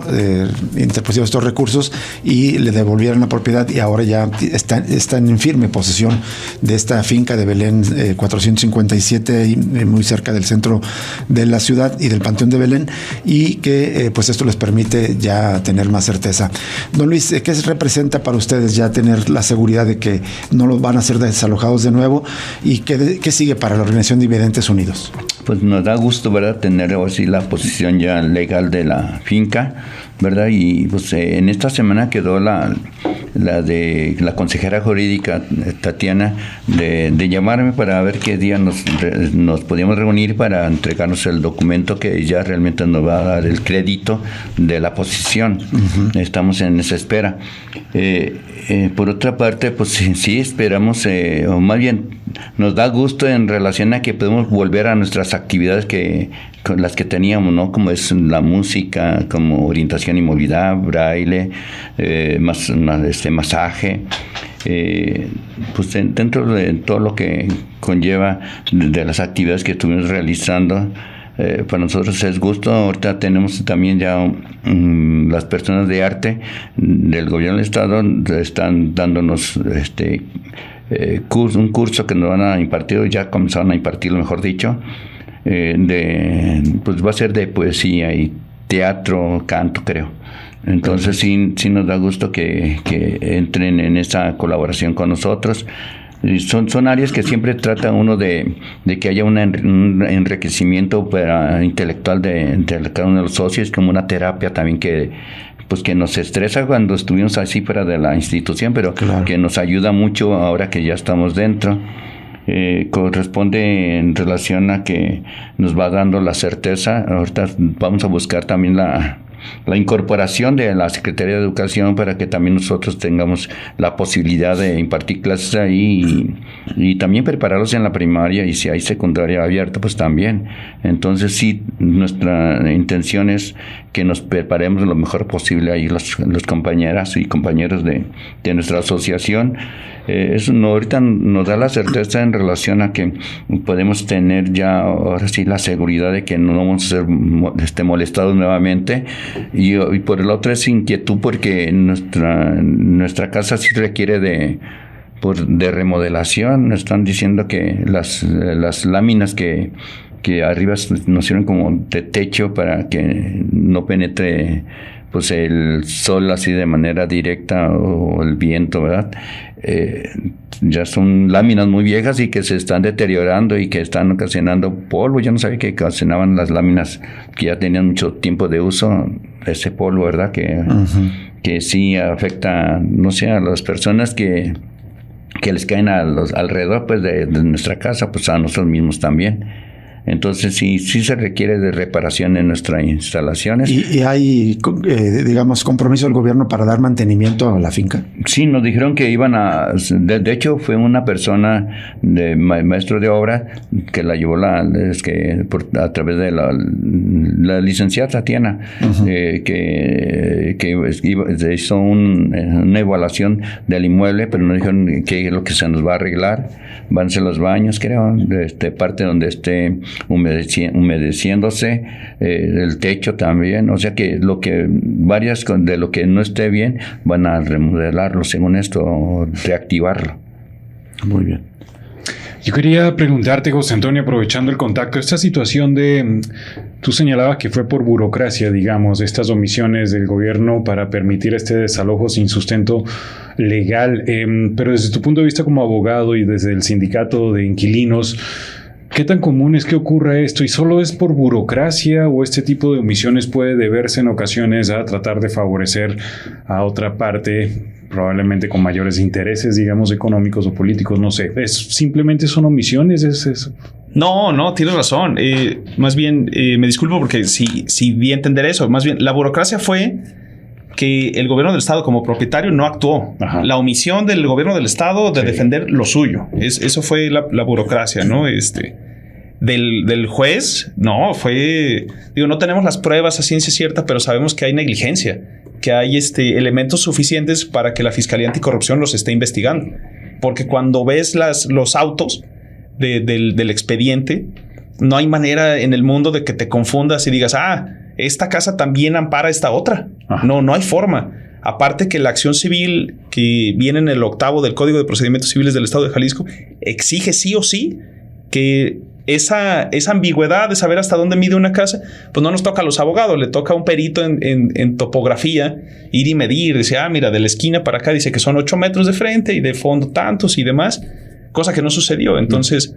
interpusiera estos recursos y le devolvieran la propiedad, y ahora ya están en firme posesión de esta finca de Belén 457, muy cerca del centro de la ciudad y del Panteón de Belén, y que pues esto les permite ya tener más certeza. Don Luis, ¿qué representa para ustedes ya tener la seguridad de que no los van a ser desalojados de nuevo? ¿Y qué sigue para la Organización de Invidentes Unidos? Pues nos da gusto, ¿verdad?, tener así la posición ya legal de la finca, ¿verdad? Y pues en esta semana quedó la de la consejera jurídica Tatiana de llamarme para ver qué día nos podíamos reunir para entregarnos el documento que ya realmente nos va a dar el crédito de la posición. Uh-huh. Estamos en esa espera. Por otra parte, pues sí esperamos, o más bien nos da gusto en relación a que podemos volver a nuestras actividades con las que teníamos, ¿no? Como es la música, como orientación y movilidad, braille, masaje, pues dentro de todo lo que conlleva de las actividades que estuvimos realizando. Para nosotros es gusto. Ahorita tenemos también ya las personas de arte del gobierno del estado están dándonos un curso que nos van a impartir, ya comenzaron a impartirlo, mejor dicho, pues va a ser de poesía y teatro, canto, creo. Entonces sí nos da gusto que entren en esa colaboración con nosotros. Son áreas que siempre trata uno de que haya un enriquecimiento intelectual de cada uno de los socios, como una terapia también que nos estresa cuando estuvimos así fuera de la institución, pero claro, que nos ayuda mucho ahora que ya estamos dentro. Corresponde en relación a que nos va dando la certeza. Ahorita vamos a buscar también la incorporación de la Secretaría de Educación para que también nosotros tengamos la posibilidad de impartir clases ahí y también prepararlos en la primaria, y si hay secundaria abierta, pues también. Entonces sí, nuestra intención es que nos preparemos lo mejor posible ahí los compañeras y compañeros de nuestra asociación. Eso ahorita nos da la certeza en relación a que podemos tener ya ahora sí la seguridad de que no vamos a ser molestados nuevamente, y por el otro es inquietud porque nuestra casa sí requiere de remodelación. Están diciendo que las láminas que arriba nos sirven como de techo para que no penetre pues el sol así de manera directa o el viento, ¿verdad? Ya son láminas muy viejas y que se están deteriorando y que están ocasionando polvo. Yo no sabía que ocasionaban las láminas que ya tenían mucho tiempo de uso, ese polvo, ¿verdad? Que sí afecta, no sé, a las personas que les caen alrededor pues de nuestra casa, pues a nosotros mismos también. Entonces sí se requiere de reparación en nuestras instalaciones. ¿Y hay, digamos, compromiso del gobierno para dar mantenimiento a la finca? Sí, nos dijeron que iban a... De hecho, fue una persona, maestro de obra, que la llevó a través de la licenciada Tatiana, uh-huh, que hizo una evaluación del inmueble, pero nos dijeron que es lo que se nos va a arreglar. Van a ser los baños, creo, parte donde esté humedeciéndose, el techo también, o sea que varias de lo que no esté bien van a remodelarlo, según esto, reactivarlo. Muy bien. Yo quería preguntarte, José Antonio, aprovechando el contacto, esta situación tú señalabas que fue por burocracia, digamos, estas omisiones del gobierno para permitir este desalojo sin sustento legal, pero desde tu punto de vista como abogado y desde el sindicato de inquilinos, ¿qué tan común es que ocurra esto? ¿Y solo es por burocracia o este tipo de omisiones puede deberse en ocasiones a tratar de favorecer a otra parte, probablemente con mayores intereses, digamos, económicos o políticos? No sé. ¿Simplemente son omisiones? No, tienes razón. Más bien, me disculpo porque si vi entender eso. Más bien, la burocracia fue que el gobierno del Estado como propietario no actuó. Ajá. La omisión del gobierno del Estado de defender lo suyo. Eso fue la burocracia, ¿no? Del juez, no, no tenemos las pruebas a ciencia cierta, pero sabemos que hay negligencia, que hay elementos suficientes para que la Fiscalía Anticorrupción los esté investigando. Porque cuando ves los autos del expediente, no hay manera en el mundo de que te confundas y digas, esta casa también ampara esta otra. Ajá. No hay forma. Aparte que la acción civil que viene en el 8º del Código de Procedimientos Civiles del Estado de Jalisco exige sí o sí que esa ambigüedad de saber hasta dónde mide una casa, pues no nos toca a los abogados, le toca a un perito en topografía ir y medir. Dice, mira, de la esquina para acá dice que son 8 metros de frente y de fondo tantos y demás, cosa que no sucedió. Entonces,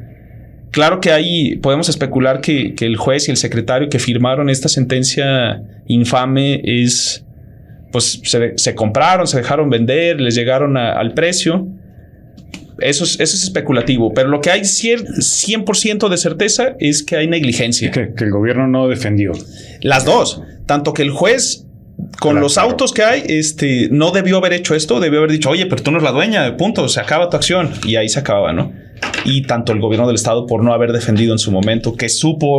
claro que ahí podemos especular que el juez y el secretario que firmaron esta sentencia infame pues se compraron, se dejaron vender, les llegaron al precio. Eso es especulativo, pero lo que hay 100% de certeza es que hay negligencia. Que el gobierno no defendió. Las dos. Tanto que el juez, con los autos que hay, no debió haber hecho esto, debió haber dicho, oye, pero tú no eres la dueña, punto, se acaba tu acción. Y ahí se acababa, ¿no? Y tanto el gobierno del Estado por no haber defendido en su momento, que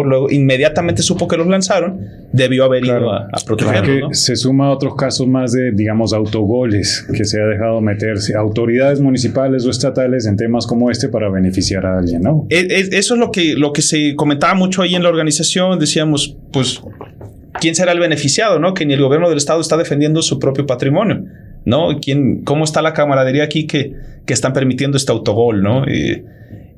luego inmediatamente supo que los lanzaron, debió haber ido a protegerlos, ¿no? Que se suma a otros casos más de, digamos, autogoles que se ha dejado meterse autoridades municipales o estatales en temas como para beneficiar a alguien, ¿no? Eso es lo que se comentaba mucho ahí en la organización. Decíamos, pues, ¿quién será el beneficiado, no? Que ni el gobierno del Estado está defendiendo su propio patrimonio, ¿no? ¿Cómo está la camaradería aquí que están permitiendo este autogol, ¿no?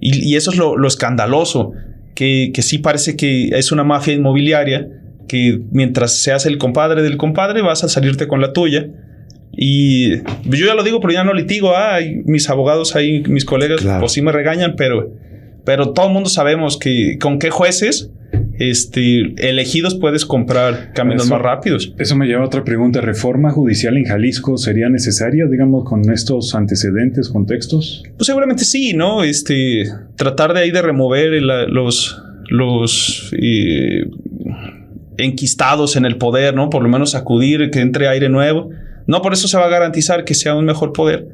Y eso es lo escandaloso, que sí parece que es una mafia inmobiliaria, que mientras seas el compadre del compadre vas a salirte con la tuya. Y yo ya lo digo, pero ya no litigo. Mis abogados ahí, mis colegas, claro, pues sí me regañan, pero todo el mundo sabemos que con qué jueces elegidos puedes comprar caminos más rápidos. Eso me lleva a otra pregunta. ¿Reforma judicial en Jalisco sería necesaria, digamos, con estos antecedentes, contextos? Pues seguramente sí, ¿no? Tratar de ahí de remover los enquistados en el poder, ¿no? Por lo menos sacudir, que entre aire nuevo. No por eso se va a garantizar que sea un mejor poder.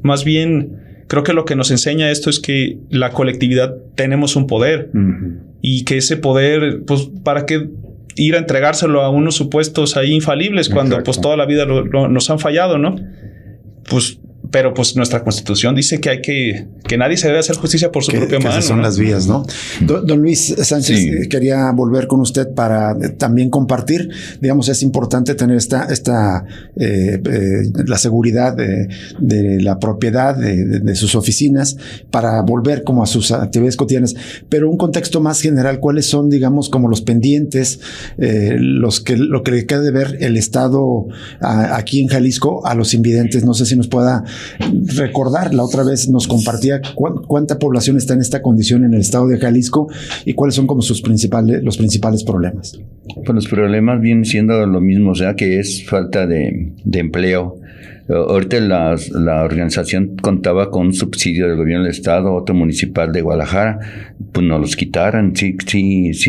Más bien, creo que lo que nos enseña esto es que la colectividad tenemos un poder. Uh-huh. Y que ese poder, pues, ¿para qué ir a entregárselo a unos supuestos ahí infalibles cuando, pues, toda la vida nos han fallado, ¿no? Pues, pero pues nuestra Constitución dice que nadie se debe hacer justicia por su propia mano. Esas son, ¿no?, las vías, ¿no? Don Luis Sánchez, sí, quería volver con usted para también compartir. Digamos, es importante tener la seguridad de la propiedad de sus oficinas para volver como a sus actividades cotidianas. Pero un contexto más general, ¿cuáles son, digamos, como los pendientes, lo que le queda de ver el Estado aquí en Jalisco a los invidentes? No sé si nos pueda recordar. La otra vez nos compartía cuánta población está en esta condición en el estado de Jalisco y cuáles son como los principales problemas. Pues los problemas vienen siendo lo mismo, o sea que es falta de empleo. Ahorita la organización contaba con un subsidio del gobierno del estado, otro municipal de Guadalajara, pues nos los quitaran. Sí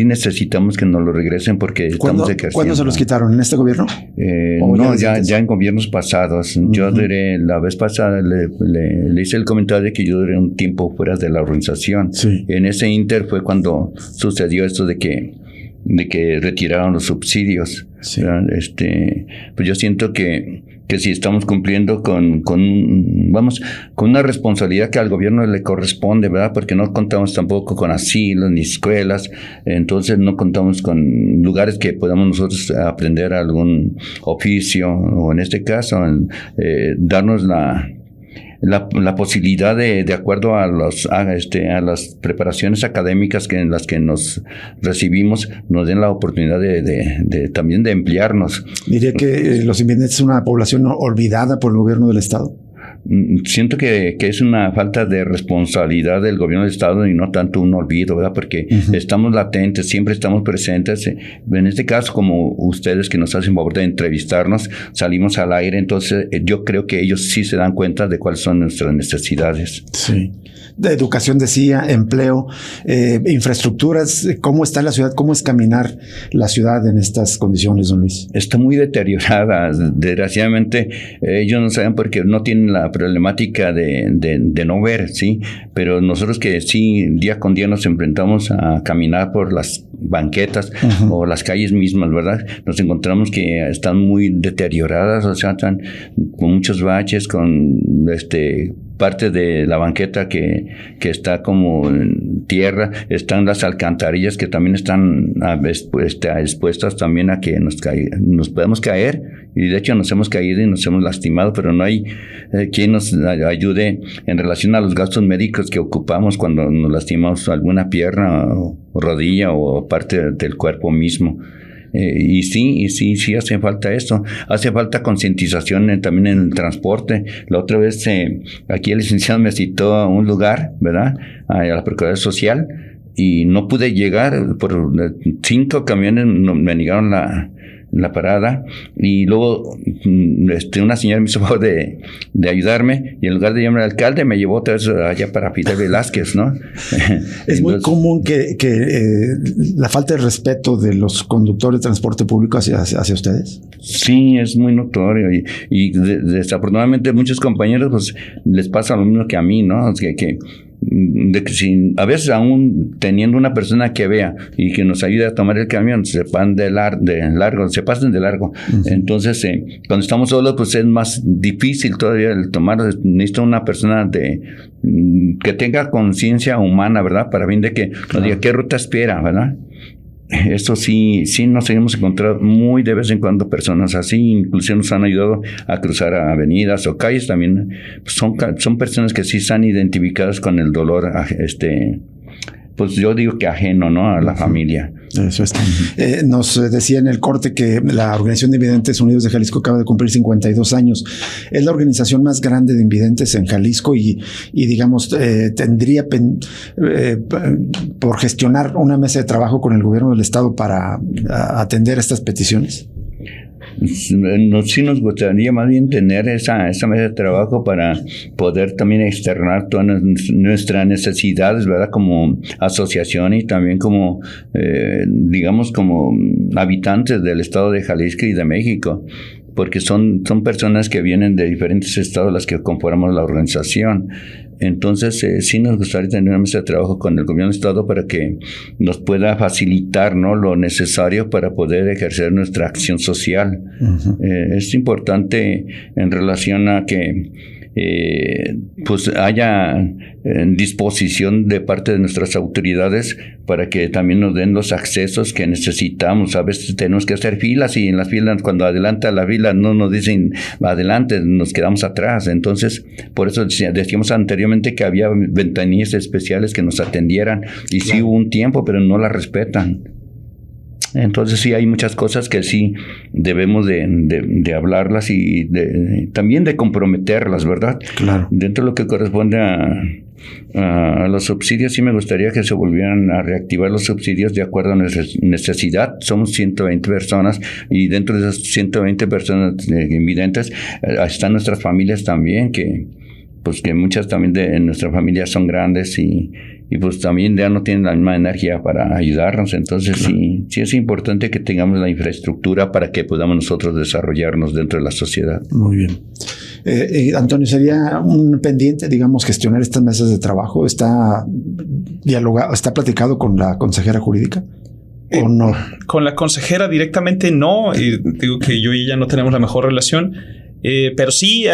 necesitamos que nos lo regresen porque estamos ejerciendo. ¿Cuándo se los quitaron? ¿En este gobierno? No, ya en gobiernos pasados. Uh-huh. Yo duré, la vez pasada le hice el comentario de que yo duré un tiempo fuera de la organización. Sí. En ese inter fue cuando sucedió esto de que retiraron los subsidios. Sí. Pues yo siento que que si estamos cumpliendo con una responsabilidad que al gobierno le corresponde, ¿verdad? Porque no contamos tampoco con asilos ni escuelas, entonces no contamos con lugares que podamos nosotros aprender algún oficio, o en este caso, darnos la posibilidad de acuerdo a las preparaciones académicas en las que nos recibimos, nos den la oportunidad de también de emplearnos. Diría que los invidentes son una población olvidada por el gobierno del Estado. Siento que es una falta de responsabilidad del gobierno del Estado y no tanto un olvido, ¿verdad? Porque estamos latentes, siempre estamos presentes. En este caso, como ustedes que nos hacen favor de entrevistarnos, salimos al aire, entonces yo creo que ellos sí se dan cuenta de cuáles son nuestras necesidades. Sí. De educación, decía, empleo, infraestructuras. ¿Cómo está la ciudad? ¿Cómo es caminar la ciudad en estas condiciones, don Luis? Está muy deteriorada. Desgraciadamente, ellos no saben porque no tienen la problemática de no ver, ¿sí? Pero nosotros que sí, día con día nos enfrentamos a caminar por las banquetas o las calles mismas, ¿verdad? Nos encontramos que están muy deterioradas, o sea, están con muchos baches, con parte de la banqueta que está como en tierra, están las alcantarillas que también están expuestas también a que nos podemos caer, y de hecho nos hemos caído y nos hemos lastimado, pero no hay quien nos ayude en relación a los gastos médicos que ocupamos cuando nos lastimamos alguna pierna o rodilla o parte del cuerpo mismo. Y sí hace falta esto. Hace falta concientización también en el transporte. La otra vez aquí el licenciado me citó a un lugar, ¿verdad? A la Procuraduría Social, y no pude llegar por 5 camiones, me negaron la parada, y luego una señora me hizo favor de ayudarme, y en lugar de llamar al alcalde me llevó otra vez allá para Fidel Velázquez, ¿no? Es muy común que la falta de respeto de los conductores de transporte público hacia ustedes. Sí, es muy notorio, y desafortunadamente muchos compañeros pues les pasa lo mismo que a mí, ¿no? Que a veces aún teniendo una persona que vea y que nos ayude a tomar el camión, se pasan de largo. Entonces, cuando estamos solos, pues es más difícil todavía el tomar. Necesita una persona que tenga conciencia humana, ¿verdad? Para fin de que nos diga qué ruta espera, ¿verdad? Esto sí nos hemos encontrado muy de vez en cuando personas así, incluso nos han ayudado a cruzar avenidas o calles también. Son personas que sí están identificadas con el dolor, pues yo digo que ajeno, ¿no? A la familia. Eso es. Nos decía en el corte que la Organización de Invidentes Unidos de Jalisco acaba de cumplir 52 años. Es la organización más grande de invidentes en Jalisco y digamos, tendría por gestionar una mesa de trabajo con el gobierno del Estado para atender estas peticiones. Sí nos gustaría más bien tener esa mesa de trabajo para poder también externar todas nuestras necesidades, ¿verdad? Como asociación y también como, digamos, como habitantes del estado de Jalisco y de México, porque son personas que vienen de diferentes estados las que conformamos la organización. Entonces, sí nos gustaría tener una mesa de trabajo con el gobierno del estado para que nos pueda facilitar, ¿no?, lo necesario para poder ejercer nuestra acción social. Es importante en relación a que pues haya disposición de parte de nuestras autoridades para que también nos den los accesos que necesitamos. A veces tenemos que hacer filas y en las filas, cuando adelanta la fila, no nos dicen adelante, nos quedamos atrás. Entonces, por eso decíamos anteriormente que había ventanillas especiales que nos atendieran y sí hubo un tiempo, pero no las respetan. Entonces sí hay muchas cosas que sí debemos de hablarlas y también de comprometerlas, ¿verdad? Claro. Dentro de lo que corresponde a los subsidios, sí me gustaría que se volvieran a reactivar los subsidios de acuerdo a nuestra necesidad. Somos 120 personas y dentro de esas 120 personas invidentes están nuestras familias también, que muchas también de nuestra familia son grandes y pues también ya no tienen la misma energía para ayudarnos. Entonces sí es importante que tengamos la infraestructura para que podamos nosotros desarrollarnos dentro de la sociedad. Muy bien. Antonio, ¿sería un pendiente, digamos, gestionar estas mesas de trabajo? ¿Está platicado con la consejera jurídica? ¿O no? Con la consejera directamente no. Digo que yo y ella no tenemos la mejor relación. Pero sí,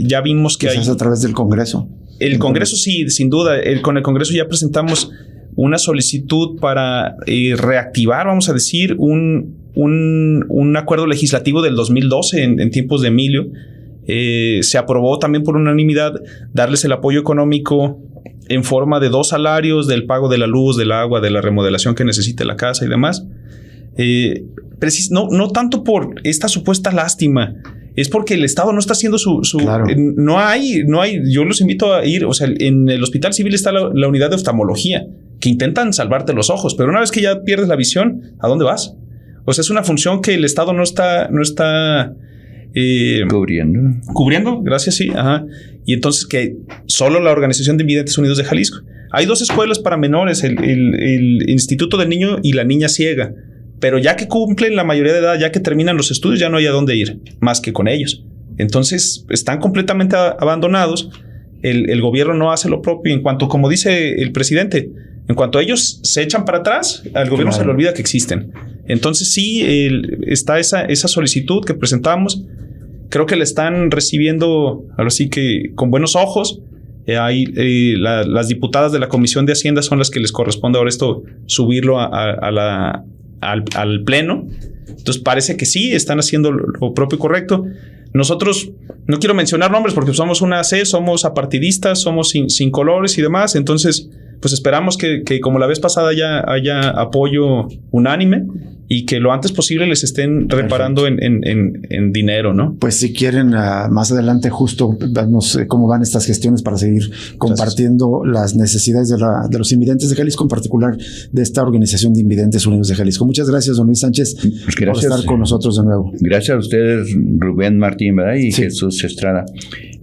ya vimos que quizás hay... a través del Congreso. El Congreso sí, sin duda. Con el Congreso ya presentamos una solicitud para reactivar, vamos a decir, un acuerdo legislativo del 2012 en tiempos de Emilio. Se aprobó también por unanimidad darles el apoyo económico en forma de 2 salarios del pago de la luz, del agua, de la remodelación que necesite la casa y demás. No tanto por esta supuesta lástima, es porque el Estado no está haciendo su claro. No hay, yo los invito a ir, o sea, en el Hospital Civil está la unidad de oftalmología, que intentan salvarte los ojos, pero una vez que ya pierdes la visión, ¿a dónde vas? O sea, es una función que el Estado no está cubriendo, gracias, sí, ajá. Y entonces que solo la Organización de Invidentes Unidos de Jalisco. Hay 2 escuelas para menores, el Instituto del Niño y la Niña Ciega, pero ya que cumplen la mayoría de edad, ya que terminan los estudios, ya no hay a dónde ir, más que con ellos. Entonces están completamente abandonados. El gobierno no hace lo propio. En cuanto, como dice el presidente, en cuanto ellos se echan para atrás, al gobierno se le olvida que existen. Entonces sí, está esa solicitud que presentamos. Creo que la están recibiendo, ahora sí que con buenos ojos. Las diputadas de la Comisión de Hacienda son las que les corresponde ahora esto, subirlo al Pleno. Entonces parece que sí, están haciendo lo propio y correcto. Nosotros, no quiero mencionar nombres porque somos una AC, somos apartidistas, somos sin colores y demás. Entonces, pues esperamos que como la vez pasada haya apoyo unánime y que lo antes posible les estén reparando en dinero, ¿no? Pues si quieren, más adelante justo vemos cómo van estas gestiones para seguir compartiendo las necesidades de los invidentes de Jalisco, en particular de esta Organización de Invidentes Unidos de Jalisco. Muchas gracias, don Luis Sánchez, por estar con nosotros de nuevo. Gracias a ustedes, Rubén Martín, ¿verdad? Y sí. Jesús Estrada,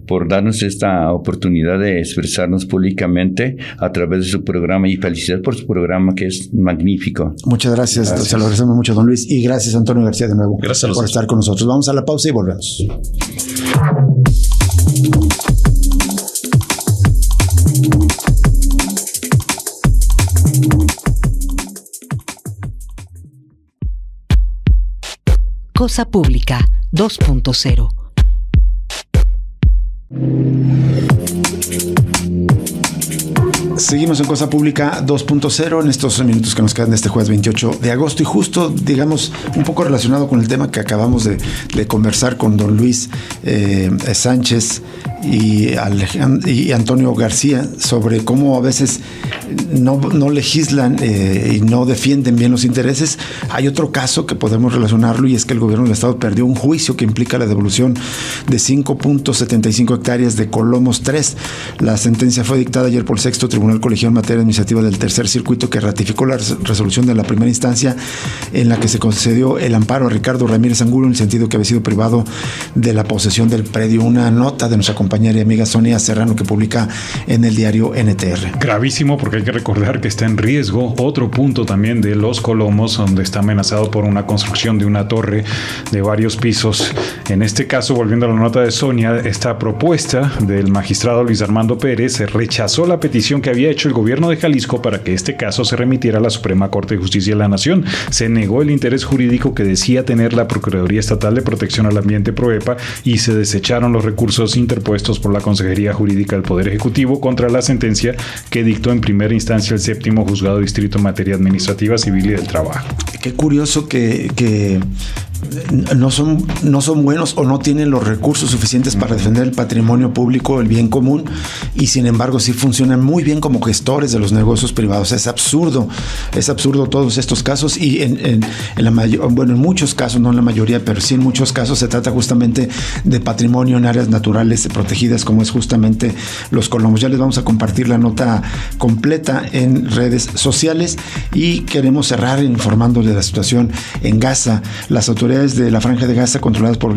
por darnos esta oportunidad de expresarnos públicamente a través de su programa, y felicidades por su programa, que es magnífico. Muchas gracias. Se lo agradecemos mucho, don Luis, y gracias, Antonio García, de nuevo, gracias por estar con nosotros. Vamos a la pausa y volvemos. Cosa Pública 2.0. Seguimos en Cosa Pública 2.0 en estos minutos que nos quedan de este jueves 28 de agosto, y justo, digamos, un poco relacionado con el tema que acabamos de conversar con don Luis Sánchez y Antonio García sobre cómo a veces no legislan y no defienden bien los intereses. Hay otro caso que podemos relacionarlo, y es que el gobierno del estado perdió un juicio que implica la devolución de 5.75 hectáreas de Colomos 3. La sentencia fue dictada ayer por el Sexto Tribunal Colegiado en Materia Administrativa del Tercer Circuito, que ratificó la resolución de la primera instancia en la que se concedió el amparo a Ricardo Ramírez Angulo en el sentido que había sido privado de la posesión del predio. Una nota de nuestra compañera y amiga Sonia Serrano, que publica en el diario NTR. Gravísimo, porque hay que recordar que está en riesgo otro punto también de Los Colomos, donde está amenazado por una construcción de una torre de varios pisos. En este caso, volviendo a la nota de Sonia, esta propuesta del magistrado Luis Armando Pérez rechazó la petición que había hecho el gobierno de Jalisco para que este caso se remitiera a la Suprema Corte de Justicia de la Nación. Se negó el interés jurídico que decía tener la Procuraduría Estatal de Protección al Ambiente, PROEPA, y se desecharon los recursos interpuestos por la Consejería Jurídica del Poder Ejecutivo contra la sentencia que dictó en primera instancia el Séptimo Juzgado Distrito en Materia Administrativa, Civil y del Trabajo. Qué curioso que no son buenos o no tienen los recursos suficientes para defender el patrimonio público, el bien común, y sin embargo sí funcionan muy bien como gestores de los negocios privados. Es absurdo todos estos casos, y en muchos casos, no en la mayoría, pero sí en muchos casos se trata justamente de patrimonio en áreas naturales protegidas, como es justamente Los Colomos. Ya les vamos a compartir la nota completa en redes sociales, y queremos cerrar informándoles de la situación en Gaza. Las autoridades de la Franja de Gaza, controladas por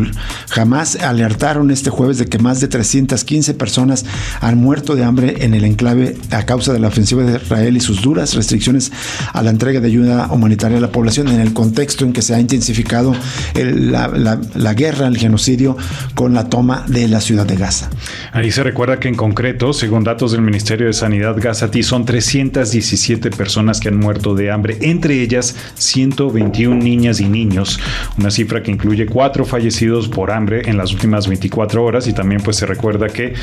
Hamas, alertaron este jueves de que más de 315 personas han muerto de hambre en el enclave a causa de la ofensiva de Israel y sus duras restricciones a la entrega de ayuda humanitaria a la población, en el contexto en que se ha intensificado la guerra, el genocidio, con la toma de la ciudad de Gaza. Ahí se recuerda que en concreto, según datos del Ministerio de Sanidad gazatí, son 317 personas que han muerto de hambre, entre ellas 121 niñas y niños. una cifra que incluye 4 fallecidos por hambre en las últimas 24 horas, y también pues se recuerda que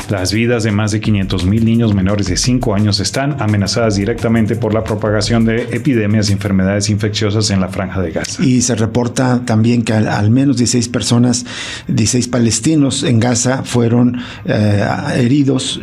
las vidas de más de 500,000 niños menores de 5 años están amenazadas directamente por la propagación de epidemias y enfermedades infecciosas en la Franja de Gaza. Y se reporta también que al menos 16 palestinos en Gaza fueron heridos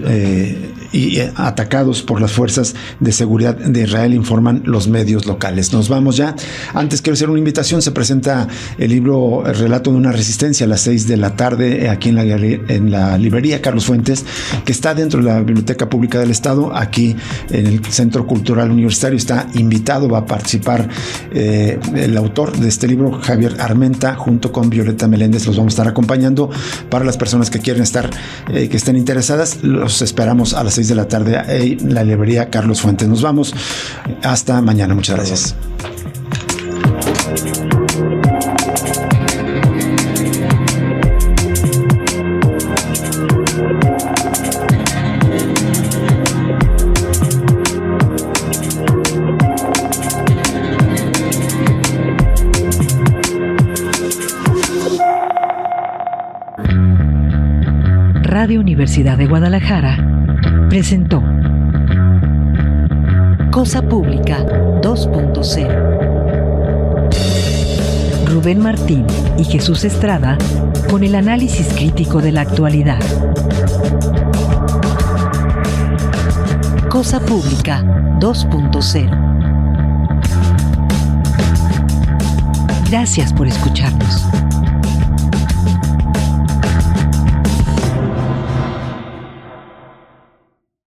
y atacados por las fuerzas de seguridad de Israel, informan los medios locales. Nos vamos ya. Antes quiero hacer una invitación. Se presenta el libro El relato de una resistencia a las 6 de la tarde aquí en la librería Carlos Fuentes, que está dentro de la Biblioteca Pública del Estado, aquí en el Centro Cultural Universitario. Está invitado, va a participar el autor de este libro, Javier Armenta, junto con Violeta Meléndez. Los vamos a estar acompañando. Para las personas que quieren estar, que estén interesadas, los esperamos a las 6 de la tarde en la librería Carlos Fuentes. Nos vamos. Hasta mañana. Muchas gracias. Radio Universidad de Guadalajara presentó Cosa Pública 2.0. Rubén Martín y Jesús Estrada con el análisis crítico de la actualidad. Cosa Pública 2.0. Gracias por escucharnos.